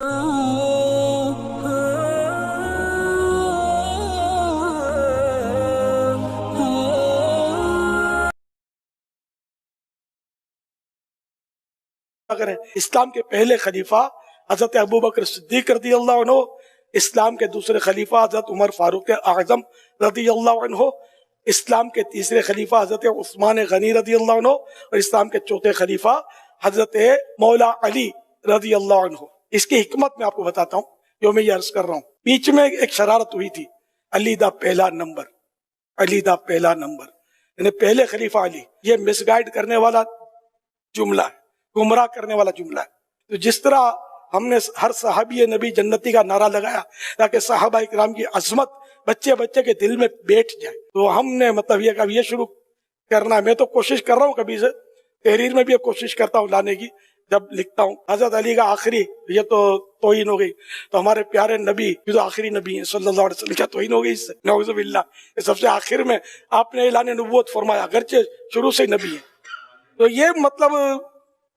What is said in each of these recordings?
اگر اسلام کے پہلے خلیفہ حضرت ابو بکر صدیق رضی اللہ عنہ، اسلام کے دوسرے خلیفہ حضرت عمر فاروق اعظم رضی اللہ عنہ، اسلام کے تیسرے خلیفہ حضرت عثمان غنی رضی اللہ عنہ، اور اسلام کے چوتھے خلیفہ حضرت مولا علی رضی اللہ عنہ۔ اس کی حکمت میں آپ کو بتاتا ہوں جو میں یہ عرض کر رہا ہوں۔ بیچ میں ایک شرارت ہوئی تھی، علی دا پہلا نمبر، علی دا پہلا نمبر، یعنی پہلے خلیفہ علی، یہ مس گائیڈ کرنے والا جملہ ہے، گمراہ کرنے والا جملہ ہے۔ تو جس طرح ہم نے ہر صحابی نبی جنتی کا نعرہ لگایا تاکہ صحابہ اکرام کی عظمت بچے بچے کے دل میں بیٹھ جائے، تو ہم نے مطلب یہ کبھی یہ شروع کرنا ہے۔ میں تو کوشش کر رہا ہوں، کبھی سے تحریر میں بھی یہ کوشش کرتا ہوں لانے کی، جب لکھتا ہوں حضرت علی کا آخری، یہ تو توہین ہو گئی، تو ہمارے پیارے نبی جو تو آخری نبی ہیں صلی اللہ علیہ وسلم، کیا توہین ہو گئی اس سے؟ نعوذ باللہ، سب سے آخر میں آپ نے اعلان نبوت فرمایا، اگرچہ شروع سے نبی ہے۔ تو یہ مطلب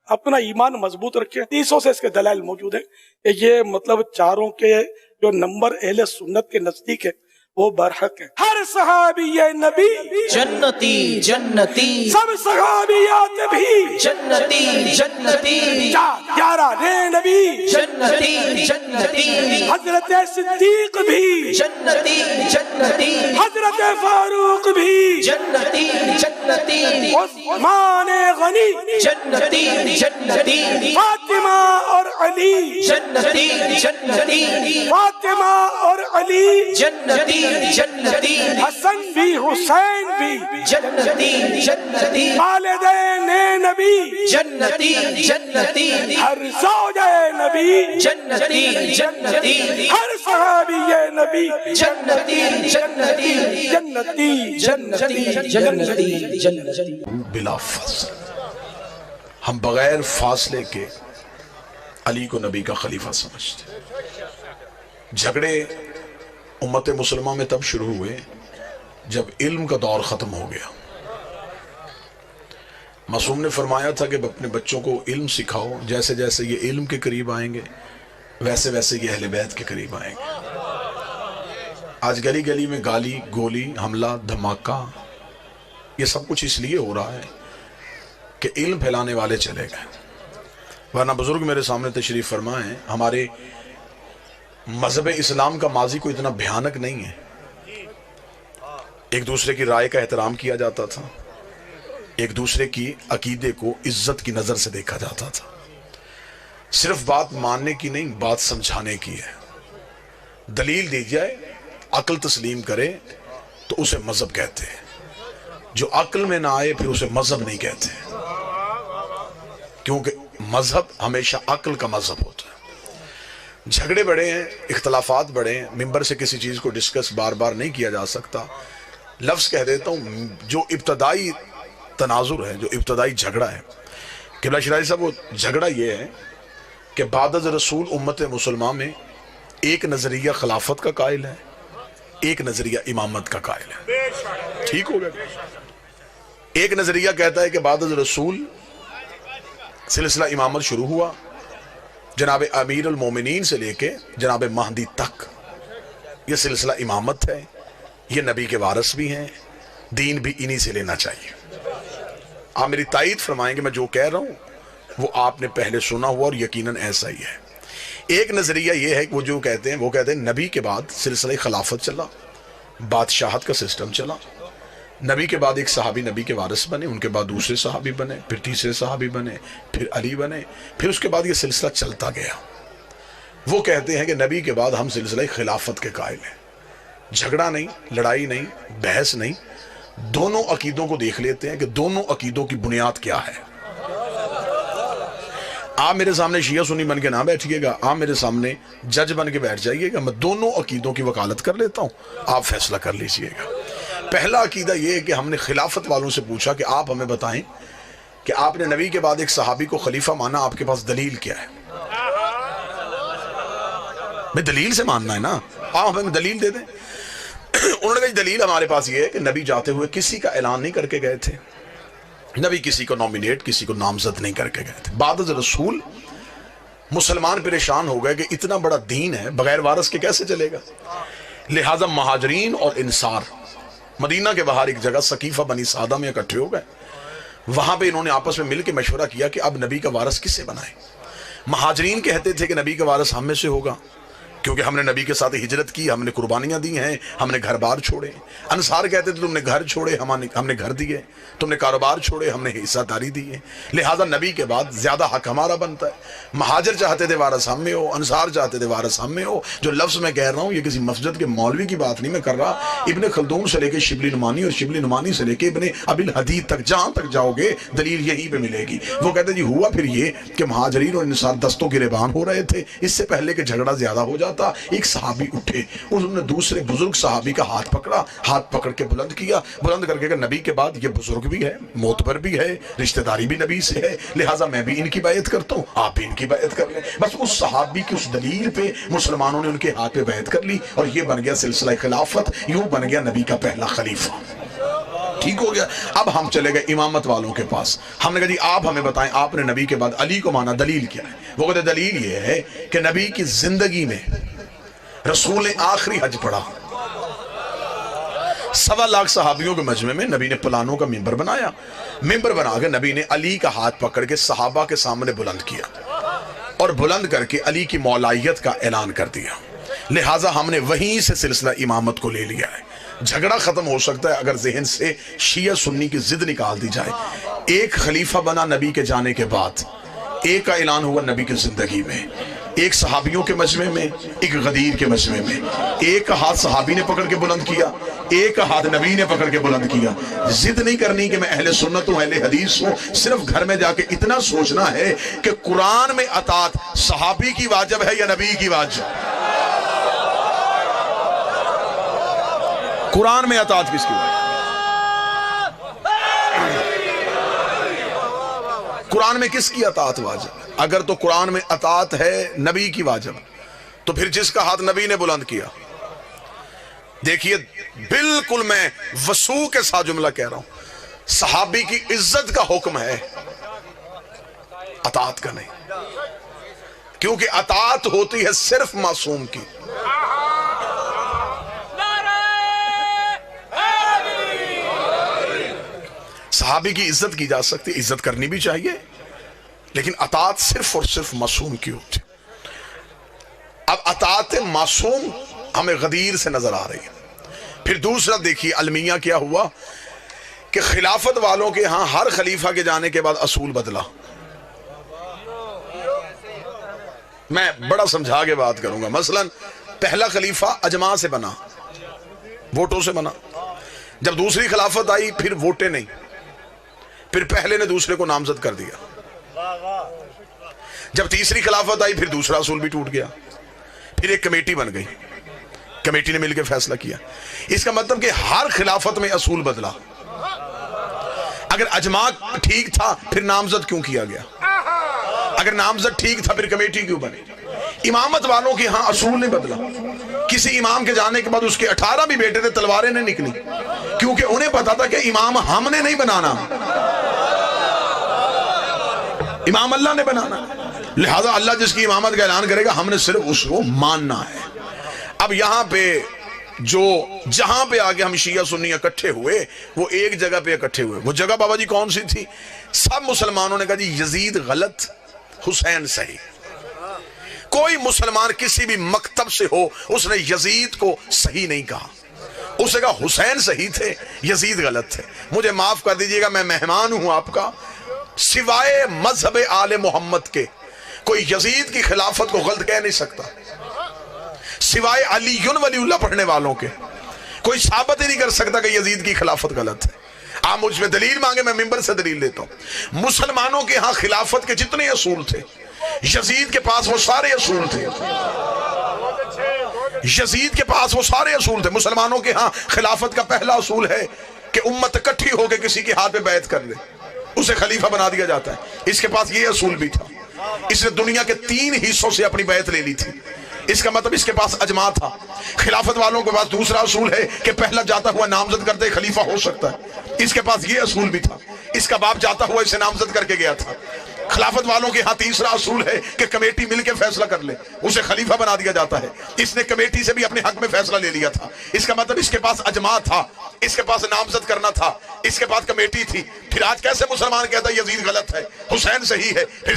اپنا ایمان مضبوط رکھیں۔ تیسوں سے اس کے دلائل موجود ہیں کہ یہ مطلب چاروں کے جو نمبر اہل سنت کے نزدیک ہے وہ برحق ہے۔ ہر صحابی نبی جنتی جنتی، سب صحابیات بھی جنتی جنتی، پیارا نبی جنتی جنتی، حضرت صدیق بھی جنتی جنتی، حضرت فاروق بھی جنتی جنتی، عثمان غنی جنتی جنتی، فاطمہ اور علی جنتی جنتی، فاطمہ اور علی جنتی جنتی، حسن بھی حسین بھی جنتی جنتی، والدین نبی جنتی جنتی، ہر زوج نبی جنتی جنتی، ہر صحابی نبی جنتی جنتی، جنتی جنتی جنتی جنتی۔ بلا فاصل، ہم بغیر فاصلے کے علی کو نبی کا خلیفہ سمجھتے۔ جھگڑے امت مسلمہ میں تب شروع ہوئے جب علم کا دور ختم ہو گیا۔ معصوم نے فرمایا تھا کہ اپنے بچوں کو علم سکھاؤ، جیسے جیسے یہ علم کے قریب آئیں گے ویسے ویسے یہ اہل بیت کے قریب آئیں گے۔ آج گلی گلی میں گالی گولی، حملہ دھماکہ، یہ سب کچھ اس لیے ہو رہا ہے کہ علم پھیلانے والے چلے گئے، ورنہ بزرگ میرے سامنے تشریف فرما ہیں، ہمارے مذہب اسلام کا ماضی کو اتنا بھیانک نہیں ہے۔ ایک دوسرے کی رائے کا احترام کیا جاتا تھا، ایک دوسرے کی عقیدے کو عزت کی نظر سے دیکھا جاتا تھا۔ صرف بات ماننے کی نہیں، بات سمجھانے کی ہے۔ دلیل دی جائے، عقل تسلیم کرے تو اسے مذہب کہتے ہیں، جو عقل میں نہ آئے پھر اسے مذہب نہیں کہتے، کیونکہ مذہب ہمیشہ عقل کا مذہب ہوتا ہے۔ جھگڑے بڑے ہیں، اختلافات بڑے ہیں، ممبر سے کسی چیز کو ڈسکس بار بار نہیں کیا جا سکتا۔ لفظ کہہ دیتا ہوں، جو ابتدائی تناظر ہے، جو ابتدائی جھگڑا ہے قبلہ شرائع صاحب، وہ جھگڑا یہ ہے کہ بعد از رسول امت مسلمہ میں ایک نظریہ خلافت کا قائل ہے، ایک نظریہ امامت کا قائل ہے۔ ٹھیک ہو گیا؟ ایک نظریہ کہتا ہے کہ بعد از رسول سلسلہ امامت شروع ہوا، جناب امیر المومنین سے لے کے جناب مہدی تک یہ سلسلہ امامت ہے، یہ نبی کے وارث بھی ہیں، دین بھی انہی سے لینا چاہیے۔ آپ میری تائید فرمائیں کہ میں جو کہہ رہا ہوں وہ آپ نے پہلے سنا ہوا اور یقیناً ایسا ہی ہے۔ ایک نظریہ یہ ہے کہ وہ جو کہتے ہیں نبی کے بعد سلسلہ خلافت چلا، بادشاہت کا سسٹم چلا، نبی کے بعد ایک صحابی نبی کے وارث بنے، ان کے بعد دوسرے صحابی بنے، پھر تیسرے صحابی بنے، پھر علی بنے، پھر اس کے بعد یہ سلسلہ چلتا گیا۔ وہ کہتے ہیں کہ نبی کے بعد ہم سلسلہ خلافت کے قائل ہیں۔ جھگڑا نہیں، لڑائی نہیں، بحث نہیں، دونوں عقیدوں کو دیکھ لیتے ہیں کہ دونوں عقیدوں کی بنیاد کیا ہے۔ آپ میرے سامنے شیعہ سنی بن کے نہ بیٹھیے گا، آپ میرے سامنے جج بن کے بیٹھ جائیے گا، میں دونوں عقیدوں کی وکالت کر لیتا ہوں، آپ فیصلہ کر لیجئے گا۔ پہلا عقیدہ یہ ہے کہ ہم نے خلافت والوں سے پوچھا کہ آپ ہمیں بتائیں کہ آپ نے نبی کے بعد ایک صحابی کو خلیفہ مانا، آپ کے پاس دلیل کیا ہے؟ میں دلیل سے ماننا ہے نا، آپ ہمیں دلیل دے دیں۔ انہوں نے کہا دلیل ہمارے پاس یہ ہے کہ نبی جاتے ہوئے کسی کا اعلان نہیں کر کے گئے تھے، نبی کسی کو نومینیٹ، کسی کو نامزد نہیں کر کے گئے تھے۔ بعد از رسول مسلمان پریشان ہو گئے کہ اتنا بڑا دین ہے بغیر وارث کے کیسے چلے گا. لہٰذا مہاجرین اور انصار مدینہ کے باہر ایک جگہ ثقیفہ بنی سعدہ میں اکٹھے ہو گئے. وہاں پہ انہوں نے آپس میں مل کے مشورہ کیا کہ اب نبی کا وارث کسے بنائیں. مہاجرین کہتے تھے کہ نبی کا وارث ہم میں سے ہوگا کیونکہ ہم نے نبی کے ساتھ ہجرت کی, ہم نے قربانیاں دی ہیں, ہم نے گھر بار چھوڑے. انصار کہتے تھے تم نے گھر چھوڑے, ہم نے گھر دیے, تم نے کاروبار چھوڑے, ہم نے حصہ داری دی ہے, لہٰذا نبی کے بعد زیادہ حق ہمارا بنتا ہے. مہاجر چاہتے تھے وارث ہم میں ہو, انصار چاہتے تھے وارث ہم میں ہو. جو لفظ میں کہہ رہا ہوں یہ کسی مسجد کے مولوی کی بات نہیں میں کر رہا. ابن خلدون سے لے کے شبلی نعمانی اور شبلی نعمانی سے لے کے ابن ابی الحدید تک جہاں تک جاؤ گے دلیل یہیں پہ ملے گی. وہ کہتے جی ہوا پھر یہ کہ مہاجرین اور انصار دستوں گریبان ہو رہے تھے. اس سے پہلے کہ جھگڑا زیادہ ہو جاتا ایک صحابی اٹھے, انہوں نے دوسرے بزرگ صحابی کا ہاتھ پکڑا, ہاتھ پکڑ کے بلند کیا, بلند کر کے کہ نبی کے بعد یہ بزرگ بھی ہے, معتبر بھی ہے, رشتہ داری بھی نبی سے ہے, لہٰذا میں بھی ان کی بیعت کرتا ہوں, آپ بھی ان کی بیعت کر لیں. بس اس صحابی کی اس دلیل پہ مسلمانوں نے ان کے ہاتھ پہ بیعت کر لی اور یہ بن گیا سلسلہ خلافت, یوں بن گیا نبی کا پہلا خلیفہ. ٹھیک ہو گیا. اب ہم چلے گئے امامت والوں کے پاس. ہم نے کہا جی آپ ہمیں بتائیں آپ نے نبی کے بعد علی کو مانا, دلیل کیا ہے؟ وہ کہتے دلیل یہ ہے کہ نبی کی زندگی میں رسول نے آخری حج پڑھا, 1.25 لاکھ صحابیوں کے مجمع میں نبی نے پلانوں کا ممبر بنایا, ممبر بنا کے نبی نے علی کا ہاتھ پکڑ کے صحابہ کے سامنے بلند کیا اور بلند کر کے علی کی مولائیت کا اعلان کر دیا. لہٰذا ہم نے وہیں سے سلسلہ امامت کو لے لیا ہے. جھگڑا ختم ہو سکتا ہے اگر ذہن سے شیعہ سنی کی ضد نکال دی جائے. ایک خلیفہ بنا نبی کے جانے کے بعد, ایک کا اعلان ہوا نبی کی زندگی میں, ایک صحابیوں کے مجمع میں, ایک غدیر کے مجمع میں. ایک کا ہاتھ صحابی نے پکڑ کے بلند کیا, ایک کا ہاتھ نبی نے پکڑ کے بلند کیا. ضد نہیں کرنی کہ میں اہل سنت ہوں, اہل حدیث ہوں, صرف گھر میں جا کے اتنا سوچنا ہے کہ قرآن میں اطاعت صحابی کی واجب ہے یا نبی کی واجب. قرآن میں اطاعت کس کی واجب؟ قرآن میں کس کی اطاعت واجب؟ اگر تو قرآن میں اطاعت ہے نبی کی واجب تو پھر جس کا ہاتھ نبی نے بلند کیا, دیکھیے بالکل میں وسوع کے ساتھ جملہ کہہ رہا ہوں, صحابی کی عزت کا حکم ہے, اطاعت کا نہیں, کیونکہ اطاعت ہوتی ہے صرف معصوم کی. صحابی کی عزت کی جا سکتی, عزت کرنی بھی چاہیے, لیکن اطاعت صرف اور صرف معصوم کی ہوتی. اب اطاعت معصوم ہمیں غدیر سے نظر آ رہی ہے. پھر دوسرا دیکھیے المیہ کیا ہوا کہ خلافت والوں کے ہاں ہر خلیفہ کے جانے کے بعد اصول بدلا. میں بڑا سمجھا کے بات کروں گا. مثلا پہلا خلیفہ اجماع سے بنا, ووٹوں سے بنا. جب دوسری خلافت آئی پھر ووٹیں نہیں, پھر پہلے نے دوسرے کو نامزد کر دیا. جب تیسری خلافت آئی پھر دوسرا اصول بھی ٹوٹ گیا, پھر ایک کمیٹی بن گئی, کمیٹی نے مل کے فیصلہ کیا. اس کا مطلب کہ ہر خلافت میں اصول بدلا. اگر اجماع ٹھیک تھا پھر نامزد کیوں کیا گیا؟ اگر نامزد ٹھیک تھا پھر کمیٹی کیوں بنی؟ امامت والوں کے ہاں اصول نہیں بدلا. کسی امام کے جانے کے بعد اس کے 18 بھی بیٹے تھے, تلواریں نہیں نکلی, کیونکہ انہیں پتا تھا کہ امام ہم نے نہیں بنانا, امام اللہ نے بنانا. لہذا اللہ جس کی امامت کا اعلان کرے گا ہم نے صرف اس کو ماننا ہے. اب یہاں پہ جہاں پہ آگے ہم شیعہ سنی اکٹھے ہوئے وہ ایک جگہ پہ اکٹھے ہوئے. وہ جگہ بابا جی کون سی تھی؟ سب مسلمانوں نے کہا جی یزید غلط, حسین صحیح. کوئی مسلمان کسی بھی مکتب سے ہو اس نے یزید کو صحیح نہیں کہا. اس نے کہا حسین صحیح تھے, یزید غلط تھے. مجھے معاف کر دیجئے گا, میں مہمان ہوں آپ کا. سوائے مذہب آل محمد کے کوئی یزید کی خلافت کو غلط کہہ نہیں سکتا. سوائے علی ولی اللہ پڑھنے والوں کے کوئی ثابت ہی نہیں کر سکتا کہ یزید کی خلافت غلط ہے. آپ مجھ میں دلیل مانگے, میں ممبر سے دلیل دیتا ہوں. مسلمانوں کے ہاں خلافت کے جتنے اصول تھے یزید کے پاس وہ سارے اصول تھے. یزید کے پاس وہ سارے اصول تھے. مسلمانوں کے ہاں خلافت کا پہلا اصول ہے کہ امت اکٹھی ہو کے کسی کے ہاتھ پہ بیعت کر لے, اسے خلیفہ بنا دیا جاتا ہے. اس کے پاس یہ اصول بھی تھا. اس نے دنیا کے 3 حصوں سے اپنی بیعت لے لی تھی. اس کا مطلب اس کے پاس اجماع تھا. خلافت والوں کے پاس دوسرا اصول ہے کہ پہلا جاتا ہوا نامزد کرتے خلیفہ ہو سکتا ہے. اس کے پاس یہ اصول بھی تھا. اس کا باپ جاتا ہوا اسے نامزد کر کے گیا تھا. خلافت والوں کے ہاں تیسرا اصول ہے کہ کمیٹی مل کے فیصلہ کر لے، اسے خلیفہ بنا دیا جاتا ہے۔ اس نے کمیٹی سے بھی اپنے حق میں فیصلہ لے لیا تھا، اس کا مطلب اس کے پاس اجماع تھا، اس کے پاس نامزد کرنا تھا، اس کے پاس کمیٹی تھی۔ پھر آج کیسے مسلمان کہتا ہے یزید غلط ہے، حسین صحیح ہے؟ پھر